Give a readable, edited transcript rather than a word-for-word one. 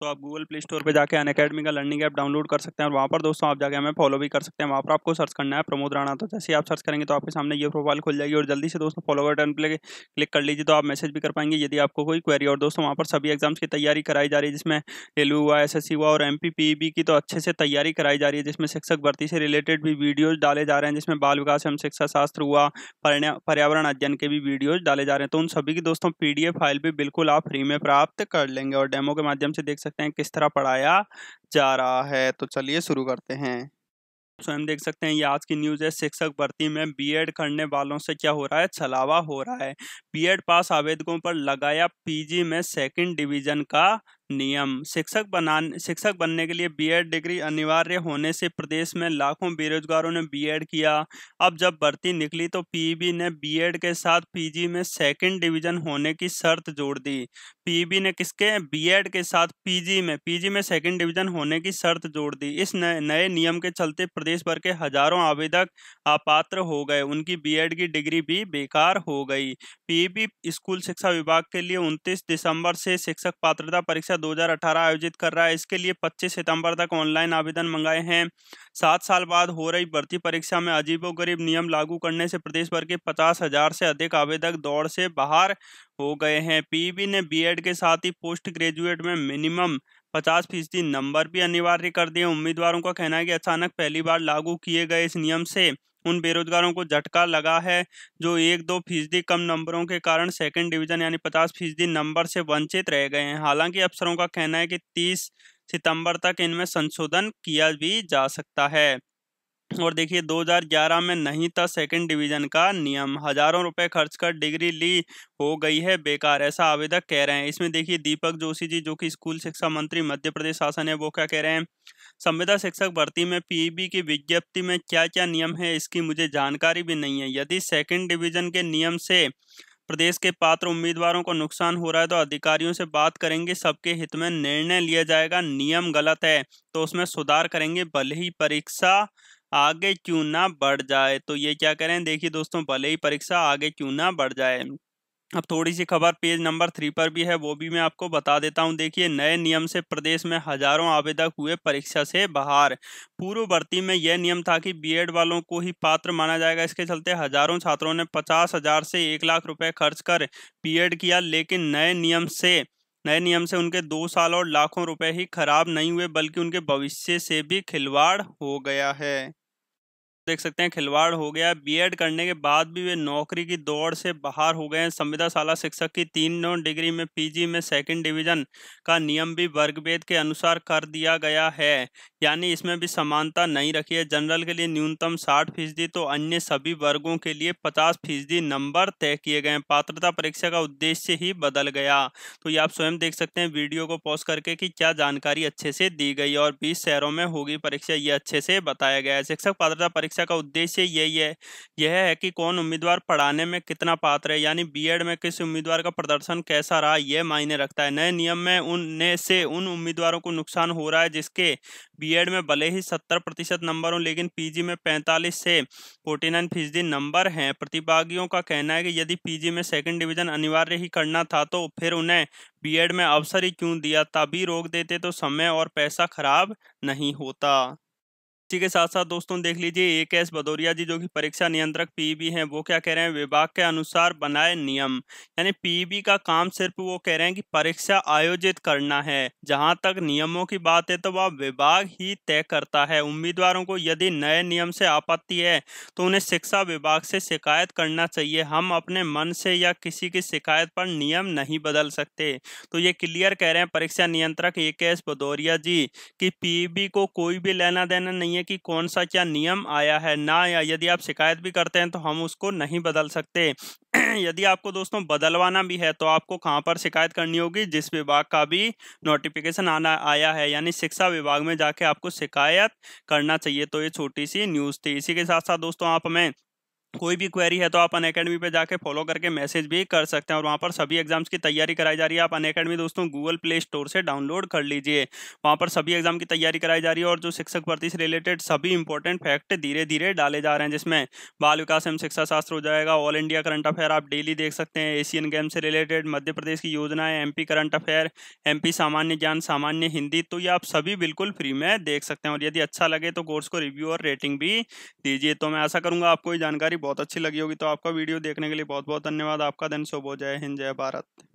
दोस्तों आप Google play store पे जाके अनअकैडमी का लर्निंग ऐप डाउनलोड कर सकते हैं और वहाँ पर दोस्तों आप जाके हमें फॉलो भी कर सकते हैं। वहाँ पर आपको सर्च करना है प्रमोद राणा। तो जैसे ही आप सर्च करेंगे तो आपके सामने ये प्रोफाइल खुल जाएगी और जल्दी से दोस्तों फॉलो बटन पे क्लिक कर लीजिए, तो आप मैसेज भी कर पाएंगे यदि आपको कोई क्वेरी। और दोस्तों वहाँ पर सभी एग्जाम्स की तैयारी कराई जा रही है, जिसमें रेलवे हुआ, एसएससी हुआ और एमपीपीईबी की तो अच्छे से तैयारी कराई जा रही है, जिसमें शिक्षक भर्ती से रिलेटेड भी वीडियोज डाले जा रहे हैं, जिसमें बाल विकास एवं शिक्षा शास्त्र हुआ, पर्यावरण अध्ययन के भी वीडियोज डाले जा रहे हैं। तो उन सभी की दोस्तों पीडीएफ फाइल भी बिल्कुल आप फ्री में प्राप्त कर लेंगे और डेमो के माध्यम से देख सकते हैं किस तरह पढ़ाया जा रहा है। तो चलिए शुरू करते हैं। स्वयं देख सकते हैं ये आज की न्यूज़ है। शिक्षक भर्ती में बीएड करने वालों से क्या हो रहा है, छलावा हो रहा है। बीएड पास आवेदकों पर लगाया पीजी में सेकंड डिवीजन का नियम। शिक्षक बनने के लिए बीएड डिग्री अनिवार्य होने से प्रदेश में लाखों बेरोजगारों ने बीएड किया। अब जब भर्ती निकली तो पीईबी ने बीएड के साथ पीजी में सेकंड डिवीजन होने की शर्त जोड़ दी। पीईबी ने किसके, बीएड के साथ पीजी में सेकंड डिवीजन होने की शर्त जोड़ दी। इस नए नियम के चलते प्रदेश भर के हजारों आवेदक अपात्र हो गए, उनकी बीएड की डिग्री भी बेकार हो गई। पीईबी स्कूल शिक्षा विभाग के लिए 29 दिसंबर से शिक्षक पात्रता परीक्षा 2018 आयोजित कर रहा है। इसके लिए 25 सितंबर तक ऑनलाइन आवेदन मंगाए हैं। 7 साल बाद हो रही भर्ती परीक्षा में अजीबोगरीब नियम लागू करने से प्रदेश भर के 50,000 से अधिक आवेदक दौड़ से बाहर हो गए हैं। पीईबी ने बीएड के साथ ही पोस्ट ग्रेजुएट में मिनिमम 50% नंबर भी अनिवार्य कर दिए। उम्मीदवारों का कहना है कि अचानक पहली बार लागू किए गए इस नियम से उन बेरोजगारों को झटका लगा है जो 1-2% कम नंबरों के कारण सेकंड डिवीजन यानी 50% नंबर से वंचित रह गए हैं। हालांकि अफसरों का कहना है कि 30 सितंबर तक इनमें संशोधन किया भी जा सकता है। और देखिए 2011 में नहीं था सेकंड डिवीजन का नियम, हजारों रुपए खर्च कर डिग्री ली हो गई है बेकार, ऐसा आवेदक कह रहे हैं। इसमें देखिए दीपक जोशी जी जो कि स्कूल शिक्षा मंत्री मध्य प्रदेश शासन है, वो क्या कह रहे हैं, संविदा शिक्षक भर्ती में पीईबी की विज्ञप्ति में क्या क्या नियम है इसकी मुझे जानकारी भी नहीं है। यदि सेकंड डिवीजन के नियम से प्रदेश के पात्र उम्मीदवारों को नुकसान हो रहा है तो अधिकारियों से बात करेंगे, सबके हित में निर्णय लिया जाएगा। नियम गलत है तो उसमें सुधार करेंगे, भले ही परीक्षा आगे क्यों ना बढ़ जाए। तो ये क्या करें, देखिए दोस्तों भले ही परीक्षा आगे क्यों ना बढ़ जाए। अब थोड़ी सी खबर पेज नंबर 3 पर भी है, वो भी मैं आपको बता देता हूं। देखिए नए नियम से प्रदेश में हजारों आवेदक हुए परीक्षा से बाहर। पूर्व भर्ती में यह नियम था कि बीएड वालों को ही पात्र माना जाएगा। इसके चलते हजारों छात्रों ने 50,000 से 1 लाख रुपए खर्च कर बीएड किया, लेकिन नए नियम से उनके 2 साल और लाखों रुपए ही खराब नहीं हुए बल्कि उनके भविष्य से भी खिलवाड़ हो गया है। देख सकते हैं खिलवाड़ हो गया। बीएड करने के बाद भी वे नौकरी की दौड़ से बाहर हो गए हैं। संविदा शाला शिक्षक की 3 डिग्री में पीजी में सेकंड डिवीजन का नियम भी वर्ग भेद के अनुसार कर दिया गया है, यानी इसमें भी समानता नहीं रखी है। जनरल के लिए न्यूनतम 60% तो अन्य सभी वर्गों के लिए 50% नंबर तय किए गए हैं। पात्रता परीक्षा का उद्देश्य ही बदल गया। तो ये आप स्वयं देख सकते हैं वीडियो को पॉज करके कि क्या जानकारी अच्छे से दी गई और 20 शहरों में होगी परीक्षा, ये अच्छे से बताया गया है। शिक्षक पात्रता परीक्षा का उद्देश्य यह है कि कौन उम्मीदवार पढ़ाने में कितना पात्र है, यानी बीएड में किस उम्मीदवार का प्रदर्शन कैसा रहा, यह मायने रखता है। नए नियम में उन उम्मीदवारों को नुकसान हो रहा है जिसके बीएड में भले ही 70% नंबर हो लेकिन पीजी में 45 से 49% नंबर हैं। प्रतिभागियों का कहना है कि यदि पीजी में सेकंड डिवीजन अनिवार्य ही करना था तो फिर उन्हें बीएड में अवसर ही क्यों दिया, तभी रोक देते तो समय और पैसा खराब नहीं होता। इसी के साथ साथ दोस्तों देख लीजिए AK भदौरिया जी जो कि परीक्षा नियंत्रक पीईबी हैं, वो क्या कह रहे हैं, विभाग के अनुसार बनाए नियम। यानी पीईबी का काम सिर्फ वो कह रहे हैं कि परीक्षा आयोजित करना है। जहां तक नियमों की बात है तो वह विभाग ही तय करता है। उम्मीदवारों को यदि नए नियम से आपत्ति है तो उन्हें शिक्षा विभाग से शिकायत करना चाहिए। हम अपने मन से या किसी की शिकायत पर नियम नहीं बदल सकते। तो ये क्लियर कह रहे हैं परीक्षा नियंत्रक AK भदौरिया जी कि पीईबी को कोई भी लेना देना नहीं है कि कौन सा क्या नियम आया है ना, या यदि आप शिकायत भी करते हैं तो हम उसको नहीं बदल सकते। यदि आपको दोस्तों बदलवाना भी है तो आपको कहां पर शिकायत करनी होगी, जिस विभाग का भी नोटिफिकेशन आया है, यानी शिक्षा विभाग में जाके आपको शिकायत करना चाहिए। तो ये छोटी सी न्यूज़ थी। इसी के साथ साथ दोस्तों आप हमें कोई भी क्वेरी है तो आप अनअकैडमी पे जाके फॉलो करके मैसेज भी कर सकते हैं, और वहाँ पर सभी एग्जाम्स की तैयारी कराई जा रही है। आप अनअकैडमी दोस्तों गूगल प्ले स्टोर से डाउनलोड कर लीजिए, वहाँ पर सभी एग्जाम की तैयारी कराई जा रही है, और जो शिक्षक भर्ती से रिलेटेड सभी इंपॉर्टेंट फैक्ट धीरे धीरे डाले जा रहे हैं, जिसमें बाल विकास एवं शिक्षा शास्त्र हो जाएगा, ऑल इंडिया करंट अफेयर आप डेली देख सकते हैं, एशियन गेम से रिलेटेड, मध्य प्रदेश की योजनाएं, एमपी करंट अफेयर, एमपी सामान्य ज्ञान, सामान्य हिंदी, तो ये आप सभी बिल्कुल फ्री में देख सकते हैं। और यदि अच्छा लगे तो कोर्स को रिव्यू और रेटिंग भी दीजिए। तो मैं आशा करूंगा आपको ये जानकारी बहुत अच्छी लगी होगी। तो आपका वीडियो देखने के लिए बहुत बहुत धन्यवाद। आपका दिन शुभ हो। जय हिंद, जय भारत।